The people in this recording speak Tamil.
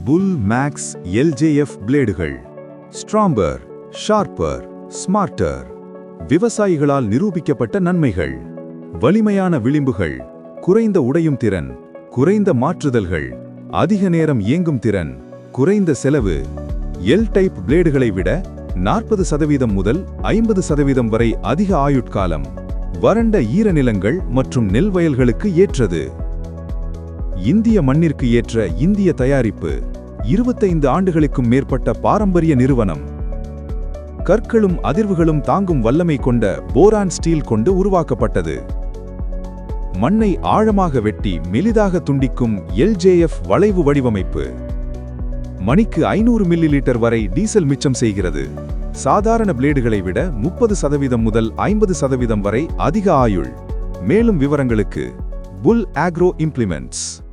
புல் மேக்ஸ் LJF பிளேடுகள். Stronger, sharper, smarter. விவசாயிகளால் நிரூபிக்கப்பட்ட நன்மைகள். வலிமையான விளிம்புகள், குறைந்த உடையும் திறன், குறைந்த மாற்றுதல்கள், அதிக நேரம் இயங்கும் திறன், குறைந்த செலவு. எல் டைப் பிளேடுகளை விட 40% முதல் 50% வரை அதிக ஆயுட்காலம். வறண்ட ஈரநிலங்கள் மற்றும் நெல் வயல்களுக்கு ஏற்றது. இந்திய மண்ணிற்கு ஏற்ற இந்திய தயாரிப்பு. 25 ஆண்டுகளுக்கும் மேற்பட்ட பாரம்பரிய நிறுவனம். கற்களும் அதிர்வுகளும் தாங்கும் வல்லமை கொண்ட போரான் ஸ்டீல் கொண்டு உருவாக்கப்பட்டது. மண்ணை ஆழமாக வெட்டி மெலிதாக துண்டிக்கும் LJF வளைவு வடிவமைப்பு. மணிக்கு 500 மில்லிலிட்டர் வரை டீசல் மிச்சம் செய்கிறது. சாதாரண பிளேடுகளை விட 30% முதல் 50% வரை அதிக ஆயுள். மேலும் விவரங்களுக்கு புல் ஆக்ரோ இம்ப்ளிமெண்ட்ஸ்.